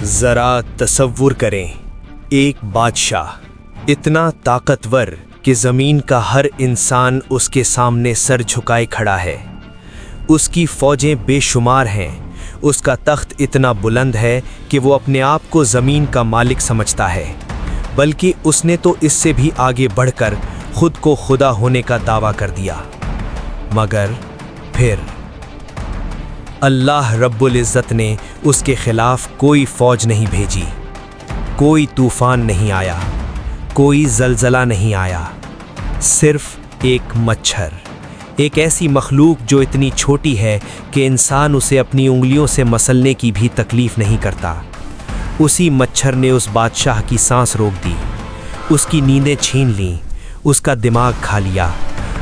ذرا تصور کریں، ایک بادشاہ اتنا طاقتور کہ زمین کا ہر انسان اس کے سامنے سر جھکائے کھڑا ہے، اس کی فوجیں بے شمار ہیں، اس کا تخت اتنا بلند ہے کہ وہ اپنے آپ کو زمین کا مالک سمجھتا ہے، بلکہ اس نے تو اس سے بھی آگے بڑھ کر خود کو خدا ہونے کا دعویٰ کر دیا۔ مگر پھر اللہ رب العزت نے اس کے خلاف کوئی فوج نہیں بھیجی، کوئی طوفان نہیں آیا، کوئی زلزلہ نہیں آیا، صرف ایک مچھر، ایک ایسی مخلوق جو اتنی چھوٹی ہے کہ انسان اسے اپنی انگلیوں سے مسلنے کی بھی تکلیف نہیں کرتا۔ اسی مچھر نے اس بادشاہ کی سانس روک دی، اس کی نیندیں چھین لیں، اس کا دماغ کھا لیا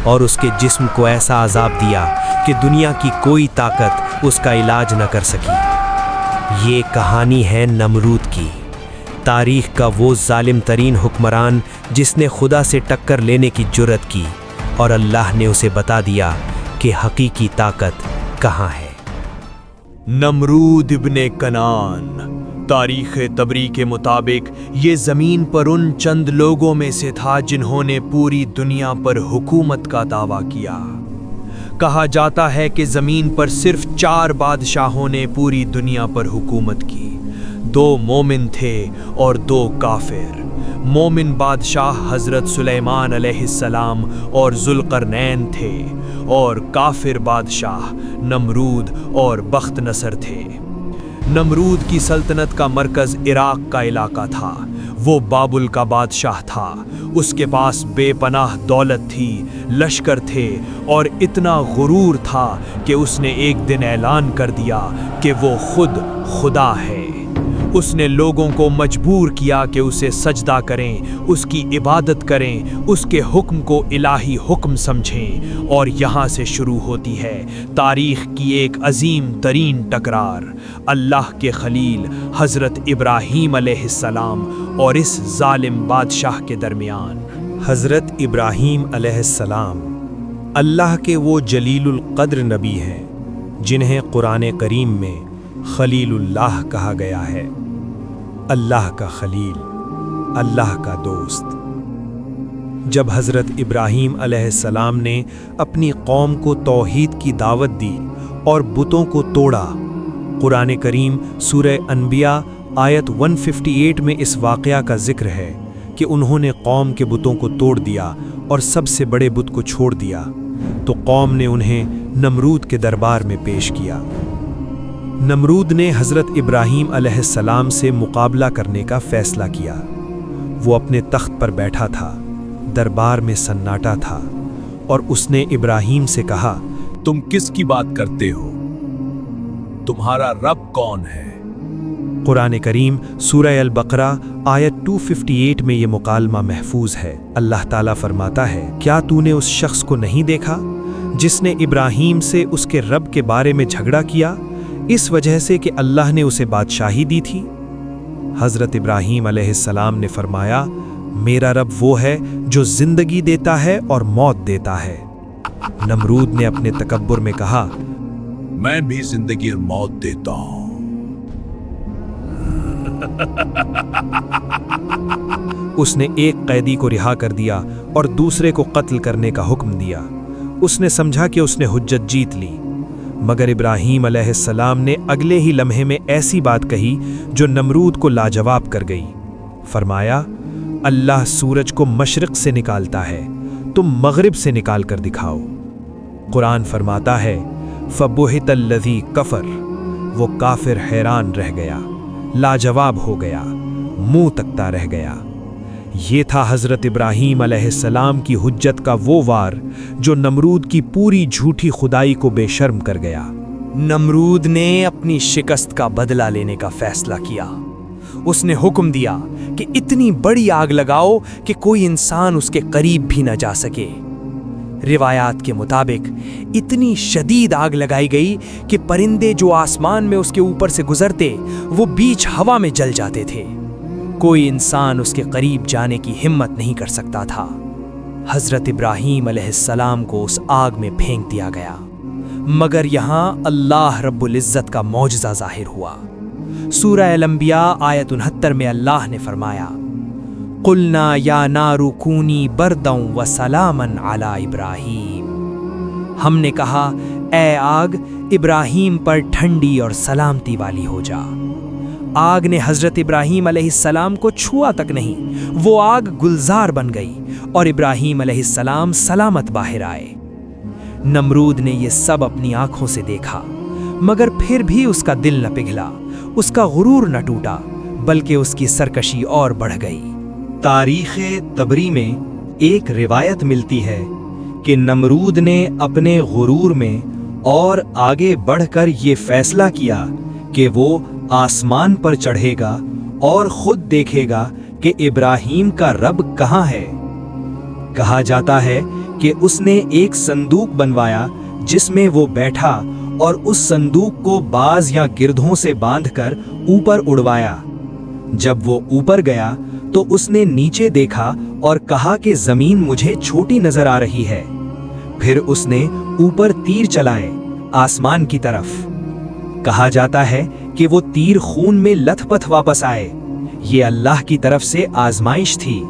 اور اس کے جسم کو ایسا عذاب دیا کہ دنیا کی کوئی طاقت اس کا علاج نہ کر سکی۔ یہ کہانی ہے نمرود کی، تاریخ کا وہ ظالم ترین حکمران جس نے خدا سے ٹکر لینے کی جرت کی، اور اللہ نے اسے بتا دیا کہ حقیقی طاقت کہاں ہے۔ نمرود ابن کنعان۔ تاریخ طبری کے مطابق یہ زمین پر ان چند لوگوں میں سے تھا جنہوں نے پوری دنیا پر حکومت کا دعویٰ کیا۔ کہا جاتا ہے کہ زمین پر صرف 4 بادشاہوں نے پوری دنیا پر حکومت کی، 2 مومن تھے اور 2 کافر۔ مومن بادشاہ حضرت سلیمان علیہ السلام اور ذوالقرنین تھے، اور کافر بادشاہ نمرود اور بخت نصر تھے۔ نمرود کی سلطنت کا مرکز عراق کا علاقہ تھا۔ وہ بابل کا بادشاہ تھا، اس کے پاس بے پناہ دولت تھی، لشکر تھے، اور اتنا غرور تھا کہ اس نے ایک دن اعلان کر دیا کہ وہ خود خدا ہے۔ اس نے لوگوں کو مجبور کیا کہ اسے سجدہ کریں، اس کی عبادت کریں، اس کے حکم کو الہی حکم سمجھیں، اور یہاں سے شروع ہوتی ہے تاریخ کی ایک عظیم ترین ٹکرار، اللہ کے خلیل حضرت ابراہیم علیہ السلام اور اس ظالم بادشاہ کے درمیان۔ حضرت ابراہیم علیہ السلام اللہ کے وہ جلیل القدر نبی ہیں جنہیں قرآن کریم میں خلیل اللہ کہا گیا ہے، اللہ کا خلیل، اللہ کا دوست۔ جب حضرت ابراہیم علیہ السلام نے اپنی قوم کو توحید کی دعوت دی اور بتوں کو توڑا، قرآن کریم سورہ انبیاء آیت 158 میں اس واقعہ کا ذکر ہے کہ انہوں نے قوم کے بتوں کو توڑ دیا اور سب سے بڑے بت کو چھوڑ دیا، تو قوم نے انہیں نمرود کے دربار میں پیش کیا۔ نمرود نے حضرت ابراہیم علیہ السلام سے مقابلہ کرنے کا فیصلہ کیا۔ وہ اپنے تخت پر بیٹھا تھا، دربار میں سناٹا تھا، اور اس نے ابراہیم سے کہا، تم کس کی بات کرتے ہو؟ تمہارا رب کون ہے؟ قرآن کریم سورہ البقرہ آیت 258 میں یہ مکالمہ محفوظ ہے۔ اللہ تعالیٰ فرماتا ہے، کیا تو نے اس شخص کو نہیں دیکھا جس نے ابراہیم سے اس کے رب کے بارے میں جھگڑا کیا، اس وجہ سے کہ اللہ نے اسے بادشاہی دی تھی؟ حضرت ابراہیم علیہ السلام نے فرمایا، میرا رب وہ ہے جو زندگی دیتا ہے اور موت دیتا ہے۔ نمرود نے اپنے تکبر میں کہا، میں بھی زندگی اور موت دیتا ہوں۔ اس نے ایک قیدی کو رہا کر دیا اور دوسرے کو قتل کرنے کا حکم دیا۔ اس نے سمجھا کہ اس نے حجت جیت لی، مگر ابراہیم علیہ السلام نے اگلے ہی لمحے میں ایسی بات کہی جو نمرود کو لاجواب کر گئی۔ فرمایا، اللہ سورج کو مشرق سے نکالتا ہے، تم مغرب سے نکال کر دکھاؤ۔ قرآن فرماتا ہے، فَبُہِتَ الَّذِي كَفَرَ، وہ کافر حیران رہ گیا، لاجواب ہو گیا، منہ تکتا رہ گیا۔ یہ تھا حضرت ابراہیم علیہ السلام کی حجت کا وہ وار جو نمرود کی پوری جھوٹی خدائی کو بے شرم کر گیا۔ نمرود نے اپنی شکست کا بدلہ لینے کا فیصلہ کیا۔ اس نے حکم دیا کہ اتنی بڑی آگ لگاؤ کہ کوئی انسان اس کے قریب بھی نہ جا سکے۔ روایات کے مطابق اتنی شدید آگ لگائی گئی کہ پرندے جو آسمان میں اس کے اوپر سے گزرتے وہ بیچ ہوا میں جل جاتے تھے۔ کوئی انسان اس کے قریب جانے کی ہمت نہیں کر سکتا تھا۔ حضرت ابراہیم علیہ السلام کو اس آگ میں پھینک دیا گیا، مگر یہاں اللہ رب العزت کا معجزہ ظاہر ہوا۔ سورہ الانبیاء آیت 69 میں اللہ نے فرمایا قلنا یا نار کونی بردا وسلاما علی ابراہیم، ہم نے کہا اے آگ ابراہیم پر ٹھنڈی اور سلامتی والی ہو جا۔ آگ نے حضرت ابراہیم علیہ السلام کو چھوا تک نہیں، وہ آگ گلزار بن گئی اور ابراہیم علیہ السلام سلامت باہر آئے۔ نمرود نے یہ سب اپنی آنکھوں سے دیکھا، مگر پھر بھی اس کا دل نہ پگھلا، اس کا غرور نہ ٹوٹا، بلکہ اس کی سرکشی اور بڑھ گئی۔ تاریخ طبری میں ایک روایت ملتی ہے کہ نمرود نے اپنے غرور میں اور آگے بڑھ کر یہ فیصلہ کیا کہ وہ آسمان پر چڑھے گا اور خود دیکھے گا کہ ابراہیم کا رب کہاں ہے۔ کہا جاتا ہے کہ اس نے ایک صندوق بنوایا جس میں وہ بیٹھا اور اس صندوق کو باز یا گردھوں سے باندھ کر اوپر اڑوایا۔ جب وہ اوپر گیا تو اس نے نیچے دیکھا اور کہا کہ زمین مجھے چھوٹی نظر آ رہی ہے۔ پھر اس نے اوپر تیر چلائے آسمان کی طرف۔ کہا جاتا ہے کہ وہ تیر خون میں لتھ پتھ واپس آئے۔ یہ اللہ کی طرف سے آزمائش تھی،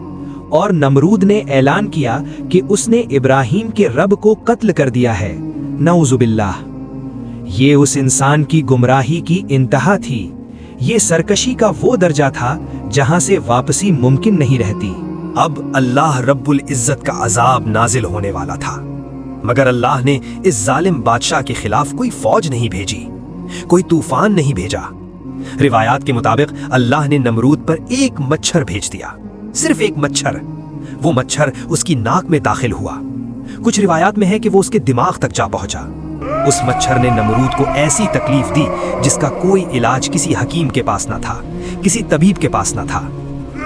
اور نمرود نے اعلان کیا کہ اس نے ابراہیم کے رب کو قتل کر دیا ہے، نعوذ باللہ۔ یہ اس انسان کی گمراہی کی انتہا تھی۔ یہ سرکشی کا وہ درجہ تھا جہاں سے واپسی ممکن نہیں رہتی۔ اب اللہ رب العزت کا عذاب نازل ہونے والا تھا، مگر اللہ نے اس ظالم بادشاہ کے خلاف کوئی فوج نہیں بھیجی، کوئی طوفان نہیں بھیجا۔ روایات کے مطابق اللہ نے نمرود پر ایک مچھر بھیج دیا، صرف ایک مچھر۔ وہ مچھر اس کی ناک میں داخل ہوا۔ کچھ روایات میں ہے کہ وہ اس کے دماغ تک جا پہنچا۔ اس مچھر نے نمرود کو ایسی تکلیف دی جس کا کوئی علاج کسی حکیم کے پاس نہ تھا، کسی طبیب کے پاس نہ تھا۔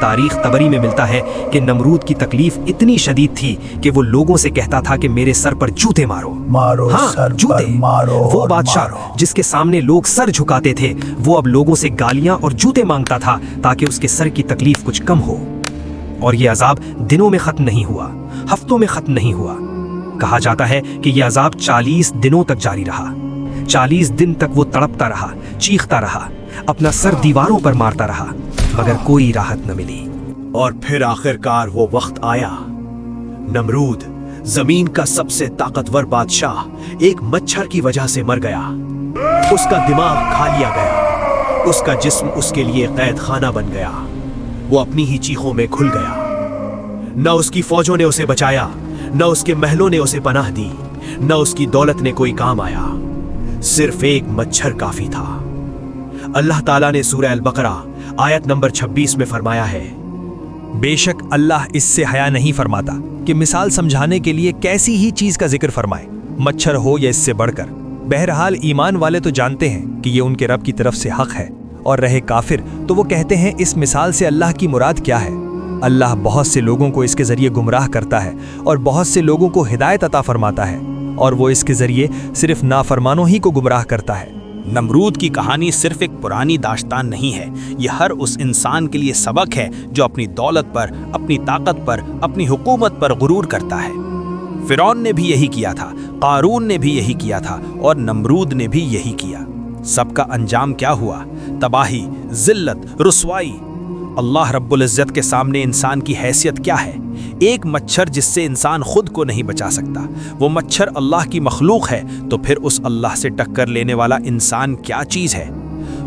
تاریخ طبری میں ملتا ہے کہ نمرود کی تکلیف اتنی شدید تھی کہ وہ لوگوں سے کہتا تھا کہ میرے سر پر جوتے مارو، ہاں جوتے۔ وہ بادشاہ جس کے سامنے لوگ سر جھکاتے تھے، وہ اب لوگوں سے گالیاں اور جوتے مانگتا تھا تاکہ اس کے سر کی تکلیف کچھ کم ہو۔ اور یہ عذاب دنوں میں ختم نہیں ہوا، ہفتوں میں ختم نہیں ہوا۔ کہا جاتا ہے کہ یہ عذاب 40 دنوں تک جاری رہا۔ 40 دن تک وہ تڑپتا رہا، چیختا رہا، اپنا سر دیواروں پر مارتا رہا، مگر کوئی راحت نہ ملی۔ اور پھر آخرکار وہ وقت آیا۔ نمرود، زمین کا سب سے طاقتور بادشاہ، ایک مچھر کی وجہ سے مر گیا۔ اس کا دماغ کھا لیا گیا، اس کا جسم اس کے لیے قید خانہ بن گیا۔ وہ اپنی ہی چیخوں میں کھل گیا۔ نہ اس کی فوجوں نے اسے بچایا، نہ اس کے محلوں نے اسے پناہ دی، نہ اس کی دولت نے کوئی کام آیا۔ صرف ایک مچھر کافی تھا۔ اللہ تعالیٰ نے سورہ البقرہ آیت نمبر 26 میں فرمایا ہے، بے شک اللہ اس سے حیا نہیں فرماتا کہ مثال سمجھانے کے لیے کیسی ہی چیز کا ذکر فرمائے، مچھر ہو یا اس سے بڑھ کر۔ بہرحال ایمان والے تو جانتے ہیں کہ یہ ان کے رب کی طرف سے حق ہے، اور رہے کافر تو وہ کہتے ہیں اس مثال سے اللہ کی مراد کیا ہے۔ اللہ بہت سے لوگوں کو اس کے ذریعے گمراہ کرتا ہے اور بہت سے لوگوں کو ہدایت عطا فرماتا ہے، اور وہ اس کے ذریعے صرف نافرمانوں ہی کو گمراہ کرتا ہے۔ نمرود کی کہانی صرف ایک پرانی داستان نہیں ہے، یہ ہر اس انسان کے لیے سبق ہے جو اپنی دولت پر، اپنی طاقت پر، اپنی حکومت پر غرور کرتا ہے۔ فرعون نے بھی یہی کیا تھا، قارون نے بھی یہی کیا تھا، اور نمرود نے بھی یہی کیا۔ سب کا انجام کیا ہوا؟ تباہی، ذلت، رسوائی۔ اللہ رب العزت کے سامنے انسان کی حیثیت کیا ہے؟ ایک مچھر جس سے انسان خود کو نہیں بچا سکتا۔ وہ مچھر اللہ کی مخلوق ہے، تو پھر اس اللہ سے ٹکر لینے والا انسان کیا چیز ہے؟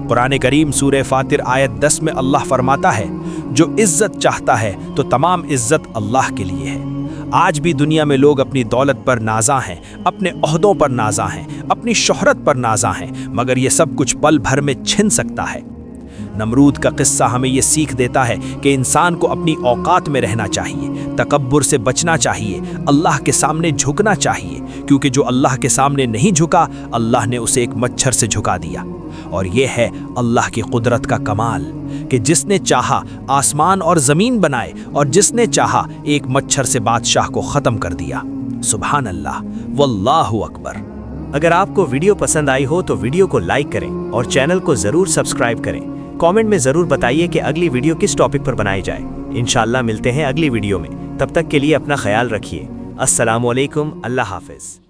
قرآن کریم سورہ فاطر آیت 10 میں اللہ فرماتا ہے، جو عزت چاہتا ہے تو تمام عزت اللہ کے لیے ہے۔ آج بھی دنیا میں لوگ اپنی دولت پر نازاں ہیں، اپنے عہدوں پر نازاں ہیں، اپنی شہرت پر نازاں ہیں، مگر یہ سب کچھ پل بھر میں چھن سکتا ہے۔ نمرود کا قصہ ہمیں یہ سیکھ دیتا ہے کہ انسان کو اپنی اوقات میں رہنا چاہیے، تکبر سے بچنا چاہیے، اللہ کے سامنے جھکنا چاہیے، کیونکہ جو اللہ کے سامنے نہیں جھکا، اللہ نے اسے ایک مچھر سے جھکا دیا۔ اور یہ ہے اللہ کی قدرت کا کمال کہ جس نے چاہا آسمان اور زمین بنائے، اور جس نے چاہا ایک مچھر سے بادشاہ کو ختم کر دیا۔ سبحان اللہ، واللہ اکبر۔ اگر آپ کو ویڈیو پسند آئی ہو تو ویڈیو کو لائک کریں اور چینل کو ضرور سبسکرائب کریں۔ کامنٹ میں ضرور بتائیے کہ اگلی ویڈیو کس ٹاپک پر بنائی جائے۔ انشاءاللہ ملتے ہیں اگلی ویڈیو میں، تب تک کے لیے اپنا خیال رکھیے۔ السلام علیکم، اللہ حافظ۔